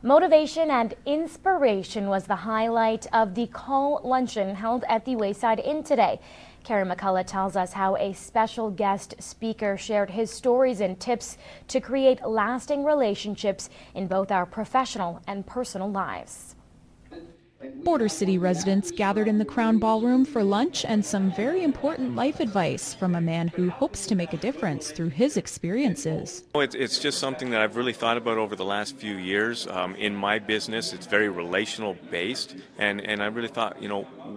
Motivation and inspiration was the highlight of the call luncheon held at the Wayside Inn today. Carrie McCullough tells us how a special guest speaker shared his stories and tips to create lasting relationships in both our professional and personal lives. Border City residents gathered in the Crown Ballroom for lunch and some very important life advice from a man who hopes to make a difference through his experiences. It's just something that I've really thought about over the last few years. In my business, it's very relational based, and I really thought,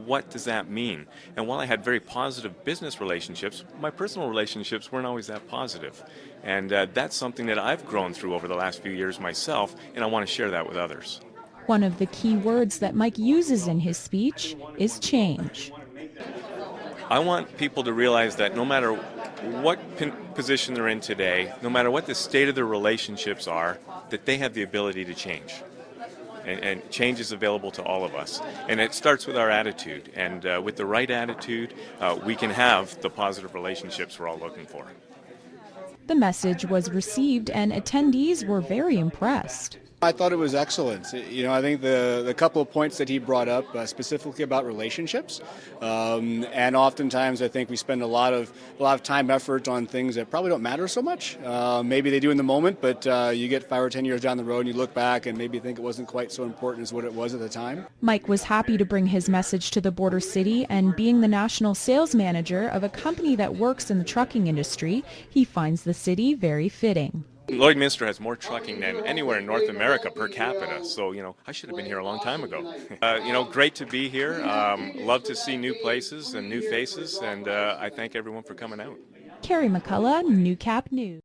what does that mean? And while I had very positive business relationships, my personal relationships weren't always that positive. And that's something that I've grown through over the last few years myself, and I want to share that with others. One of the key words that Mike uses in his speech is change. I want people to realize that no matter what position they're in today, no matter what the state of their relationships are, that they have the ability to change. And change is available to all of us. And it starts with our attitude. And with the right attitude, we can have the positive relationships we're all looking for. The message was received and attendees were very impressed. I thought it was excellent. I think the couple of points that he brought up specifically about relationships, and oftentimes I think we spend a lot of time, effort on things that probably don't matter so much. Maybe they do in the moment, but you get 5 or 10 years down the road and you look back and maybe think it wasn't quite so important as what it was at the time. Mike was happy to bring his message to the Border City, and being the national sales manager of a company that works in the trucking industry, he finds the city very fitting. Lloydminster has more trucking than anywhere in North America per capita, so, I should have been here a long time ago. Great to be here. Love to see new places and new faces, and I thank everyone for coming out. Carrie McCullough, Newcap News.